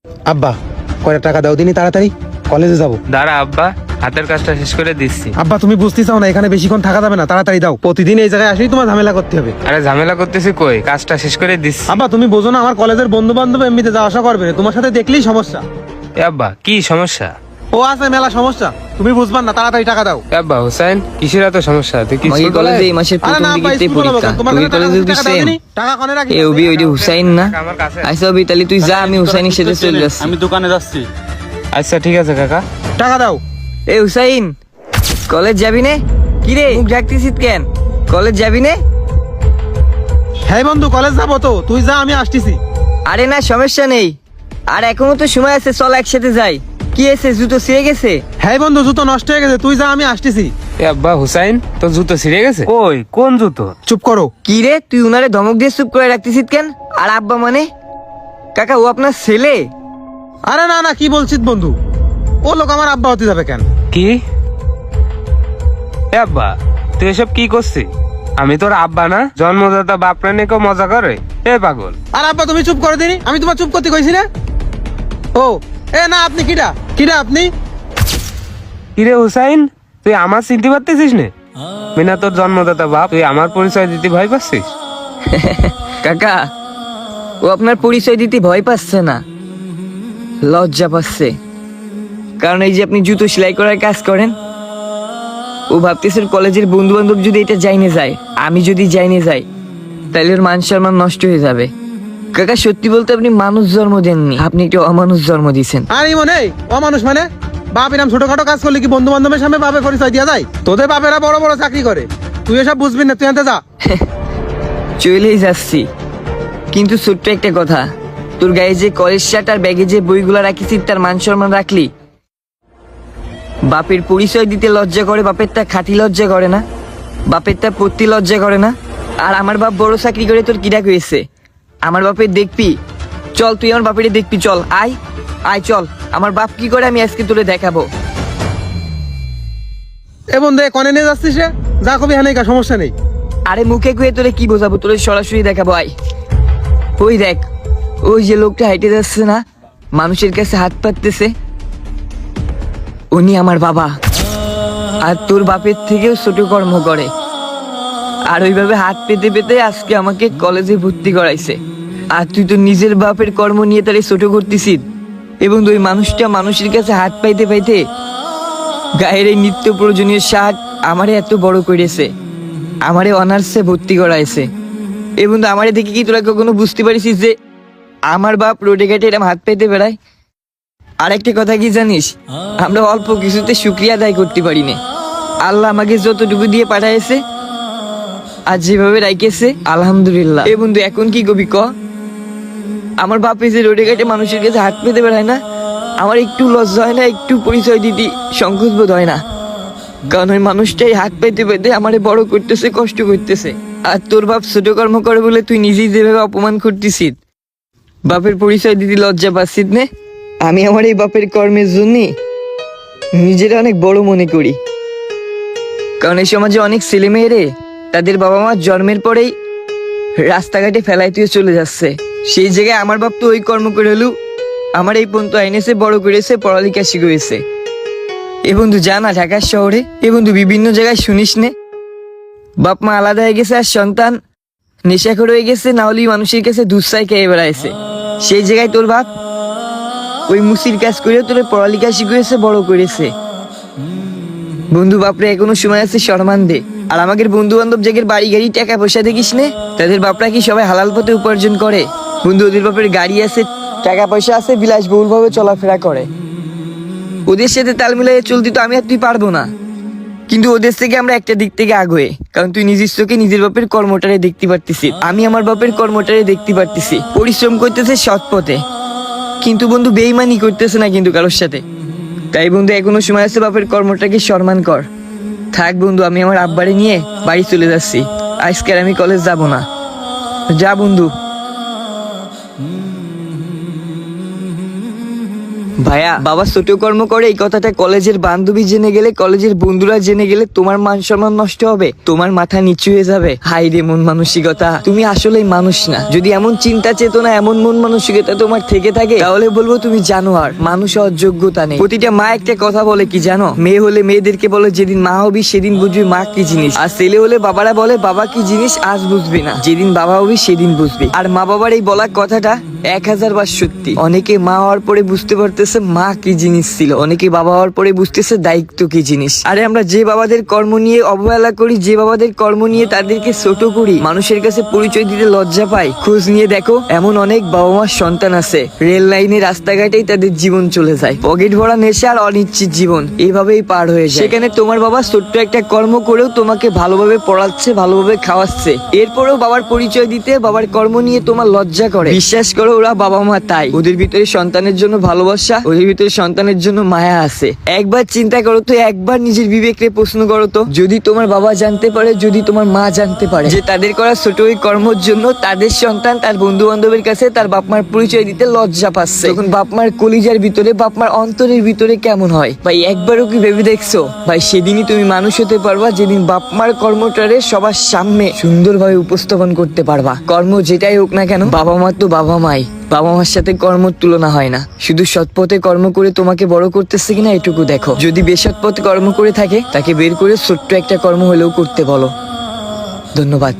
আব্বা কয়টা টাকা দাও দিনই তাড়াতাড়ি কলেজে যাব। দাঁড়া আব্বা, হাতের কাজটা শেষ করে দিচ্ছি। আব্বা তুমি বুঝতে চাও না, এখানে বেশিক্ষণ থাকা যাবে না, তাড়াতাড়ি দাও। প্রতিদিন এই জায়গায় আসলেই তোমার ঝামেলা করতে হবে। আরে ঝামেলা করতেছি কই, কাজটা শেষ করে দিচ্ছি। আব্বা তুমি বোঝো না, আমার কলেজের বন্ধু বান্ধব এমনিতে যাওয়া আসা করবে না, তোমার সাথে দেখলেই সমস্যা। এ আব্বা কি সমস্যা? ও আছে মেলা সমস্যা, তুমি বুঝবা না, তাড়াতাড়ি টাকা দাও। এ আব্বা হুসাইন, কিসের এত সমস্যা? তুই কি আমাকে ছোট কলেজে ভাই? এই মাসের আরে প্রথম না আব্বা, দিকেই স্কুল বলো পরীক্ষা। কেন? তোমার তুই কাছে টাকা কলেজে টাকা দাও সেম দিনই, টাকা কোনে রাখি? এ ওবি ওইটা হুসাইন না? আমার কাছে। আইসা ওবি, তাহলে তুই যা, আমি হুসাইনের সাথে চলে যাচ্ছি। আমি দোকানে যাচ্ছি। আচ্ছা ঠিক আছে কাকা। টাকা দাও। এ হুসাইন, কলেজ যাবি নে? কি রে মুখ ঢাকতেছিস কেন? কলেজ যাবি নে? হ্যাঁ বন্ধু কলেজ যাবো তো, তুই যা আমি আসতেছি। আরে না সমস্যা নেই, আর এখনো তো সময় আছে, চল একসাথে যাই। কি এসে জুতো ছিঁড়ে গেছে? হ্যাঁ বন্ধু জুতো নষ্ট হয়ে গেছে, তুই যা আমি আসতেছি। এ আব্বা হুসাইন, তোর জুতো ছিঁড়ে গেছে? ওই কোন জুতো? চুপ করো। কি রে তুই উনারে ধমক দিয়ে চুপ করে রাখতেছিস কেন? আর আব্বা মানে? কাকা ও আপনার ছেলে? আরে না না, কি বলছিস বন্ধু, ও লোক আমার আব্বা হতে যাবে কেন? কি? এ আব্বা তুই এসব কি করছিস? আমি তোর আব্বা না? জন্মদাতা বাপ না নিয়ে কেউ মজা করে? এ পাগল। আর আব্বা তুমি চুপ করে দিনি, আমি তোমার চুপ করতে কইছি না? ও এ না, আপনি কিডা কিডা আপনি? কিরে হুসাইন, তুই আমার চিনতে পারতেছিস না? বিনা তোর জন্মদাতা বাপ, তুই আমার পরিচয় দিতে ভয় পাচ্ছিস? কাকা ও আপনার পরিচয় দিতে ভয় পাচ্ছে না, লজ্জা পাচ্ছে। কারণ এই যে আপনি জুতো সেলাই করার কাজ করেন, ও ভাবতেছে ওর কলেজের বন্ধু বান্ধব যদি এটা জাইনে যায়, আমি যদি জাইনে যাই, তাহলে ওর মান সম্মান নষ্ট হয়ে যাবে। কাকা সত্যি বলতে আপনি মানুষ জন্ম দেননি, আপনি একটা অমানুষ জন্ম দিয়েছেন। আর এই মনে অমানুষ মানে? বাপ এরম ছোটখাটো কাজ করলে কি বন্ধু বান্ধবের সামনে বাপের পরিচয় দেওয়া যায়? তোদের বাপেরা বড় বড় চাকরি করে, তুই এসব বুঝবি না, তুই আনতে যা। চলেই যাচ্ছি, কিন্তু ছোট্ট একটা কথা, তোর গায়ে যে কলেজ শার্ট আর ব্যাগে যে বইগুলা রাখিস, তার মান সম্মান রাখলি? বাপের পরিচয় দিতে লজ্জা করে, বাপের তা খাঁটি লজ্জা করে না, বাপের তা পত্তি লজ্জা করে না? আর আমার বাপ বড় চাকরি করে, তোর কিরা হয়েছে? আমার বাপের দেখবি? চল তুই আমার বাপের দেখবি, চল আয় আয় চল, আমার বাপ কি করে আমি আজকে তোরে দেখাবো। এ বন্ধু এ কনে নিয়ে যাচ্ছিস রে? যা কবি হ্যাঁ সমস্যা নেই। আরে মুখে কুয়ে তোরে কি বোঝাবো, তোরে সরাসরি দেখাবো, আয়। ওই দেখ, ওই যে লোকটা হাইটে যাচ্ছে না, মানুষের কাছে হাত পাততেছে, উনি আমার বাবা। আর তোর বাপের থেকেও ছোট কর্ম করে, আর ওইভাবে হাত পেতে পেতে আজকে আমাকে কলেজে ভর্তি করাইছে। আর তুই তো নিজের বাপের কর্ম নিয়ে তারে ছোট করতেছিস। এবং ওই মানুষটা মানুষের কাছে হাত পাইতে পাইতে গায়ের এই নিত্য প্রয়োজনীয় শার্ট আমারে এত বড় করেছে, আমারে অনার্সে ভর্তি করাইছে। এবং আমারে দেখে কি তোরা কখনো বুঝতে পারিস যে আমার বাপ রোডে ঘাটে এরম হাত পাইতে বেড়ায়? আর একটা কথা কি জানিস, আমরা অল্প কিছুতে শুকরিয়া আদায় করতে পারি না। আল্লাহ আমাকে যতটুকু দিয়ে পাঠাইছে আর যেভাবে রাইখেছে, আলহামদুলিল্লাহ। এ বন্ধু এখন কি কবি ক? আমার বাপে যে রোডে ঘাটে মানুষের কাছে হাত পেতে বেড়ায় না, আমার একটু লজ্জা হয় না, একটু পরিচয় দিতে সংকোচ বোধ হয় না? কারণ ওই মানুষটাই হাত পেতে পেতে আমারে বড় করতেছে, কষ্ট করতেছে। আর তোর বাপ ছোট কর্ম করে বলে তুই নিজেই যেভাবে অপমান করতেছিস, বাপের পরিচয় দিতে লজ্জা পাচ্ছিস নে? আমি আমার এই বাপের কর্মের জন্য নিজেরা অনেক বড় মনে করি। কারণ এই সমাজে অনেক ছেলে মেয়েরে তাদের বাবা মার জন্মের পরেই রাস্তাঘাটে ফেলাই তুই চলে যাচ্ছে। সেই জায়গায় আমার বাপ তো ওই কর্ম করে হলেও আমার এই পর্যন্ত আইনেছে, বড় করেছে, পড়ালেখা শিখিয়েছে। এ বন্ধু জানা ঢাকার শহরে এ বন্ধু বিভিন্ন জায়গায় শুনিস নে, বাপ মা আলাদা হয়ে গেছে আর সন্তান নেশাখোর হয়ে গেছে, না হলেই মানুষের কাছে দুঃসাই খেয়ে বেড়াইছে। সেই জায়গায় তোর বাপ ওই মুসির কাজ করে তোর পড়ালেখা শিখিয়েছে, বড় করেছে। বন্ধু বাপরে এখনো সময় আছে, সম্মান দে। আর আমাদের বন্ধু বান্ধব জায়গার বাড়ি গাড়ি টাকা পয়সা দেখিস নে, তাদের বাপরা কি সবাই হালাল পথে উপার্জন করে? বন্ধু ওদের বাপের গাড়ি আছে, টাকা পয়সা আছে, বিলাসবহুল ভাবে চলাফেরা করে। ওদের সাথে তাল মিলিয়ে চলতে তো আমি আর তুই পারবো না, কিন্তু ওদের থেকে আমরা একটা দিক থেকে আগে, কারণ তুই নিজের চোখে নিজের বাপের কর্মটারে দেখতে পারতেছিস, আমি আমার বাপের কর্মটারে দেখতে পারতেছি। পরিশ্রম করতেছে সৎ পথে, কিন্তু বন্ধু বেইমানি করতেছে না কিন্তু কারোর সাথে। তাই বন্ধু এখনো সময় আছে, বাপের কর্মটাকে সম্মান কর। থাক বন্ধু, আমি আমার আব্বারে নিয়ে বাড়ি চলে যাচ্ছি, আজকে আর আমি কলেজ যাব না। যা বন্ধু। ভাইয়া, বাবা ছোট কর্ম করে এই কথাটা কলেজের বান্ধবী জেনে গেলে, কলেজের বন্ধুরা জেনে গেলে তোমার মান সম্মান নষ্ট হবে, তোমার মাথা নিচু হয়ে যাবে। হাই রে মন মানসিকতা, তুমি আসলেই মানুষ না। যদি এমন চিন্তা চেতনা, এমন মন মানসিকতা তোমার থেকে থাকে, তাহলে বলবো তুমি জানোয়ার, মানুষ হওয়ার যোগ্যতা নেই। প্রতিটা মা একটা কথা বলে কি জানো? মেয়ে হলে মেয়েদেরকে বলে যেদিন মা হবি সেদিন বুঝবি মা কি জিনিস, আর ছেলে হলে বাবারা বলে বাবা কি জিনিস আজ বুঝবি না, যেদিন বাবা হবি সেদিন বুঝবি। আর মা বাবার এই বলা কথাটা 1000 বার সত্যি। অনেকে মা হওয়ার পরে বুঝতে পারতেছে মা কি জিনিস ছিল, অনেকে বাবা হওয়ার পরে বুঝতেছে দায়িত্ব কি জিনিস। আরে আমরা যে বাবাদের কর্ম নিয়ে অবহেলা করি, যে বাবাদের কর্ম নিয়ে তাদেরকে ছোট করি, মানুষের কাছে পরিচয় দিতে লজ্জা পাই, খোঁজ নিয়ে দেখো এমন অনেক বাবা মার সন্তান আছে রেল লাইনে রাস্তাঘাটেই তাদের জীবন চলে যায়, পকেট ভরা নেশা আর অনিশ্চিত জীবন এইভাবেই পার হয়ে যায়। সেখানে তোমার বাবা ছোট্ট একটা কর্ম করেও তোমাকে ভালোভাবে পড়াচ্ছে, ভালোভাবে খাওয়াচ্ছে, এরপরেও বাবার পরিচয় দিতে, বাবার কর্ম নিয়ে তোমার লজ্জা করে। বিশ্বাস করো ওরা বাবা মা তাই, ওদের ভিতরে সন্তানের জন্য ভালোবাসা, ওদের ভিতরে সন্তানের জন্য মায়া আছে। একবার চিন্তা করো তো, একবার নিজের বিবেককে প্রশ্ন করো তো, যদি তোমার বাবা জানতে পারে, যদি তোমার মা জানতে পারে যে তাদের করা ছোট ওই কর্মের জন্য তাদের সন্তান তার বন্ধু বান্ধবের কাছে তার বাপ মার পরিচয় দিতে লজ্জা পাচ্ছে, তখন বাপ মার কলিজার ভিতরে, বাপ মার অন্তরের ভিতরে কেমন হয় ভাই? একবারও কি ভেবে দেখছো ভাই? সেদিনই তুমি মানুষ হতে পারবা যেদিন বাপ মার কর্মটারে সবার সামনে সুন্দরভাবে উপস্থাপন করতে পারবা। কর্ম যেটাই হোক না কেন, বাবা মা তো বাবা মাই, বাবা মার সাথে কর্ম তুলনা হয় না। শুধু সৎ পথে কর্ম করে তোমাকে বড় করতেছে কিনা এটুকু দেখো। যদি বেসৎ পথে কর্ম করে থাকে তাকে বের করে ছোট্ট একটা কর্ম হলেও করতে বলো। ধন্যবাদ।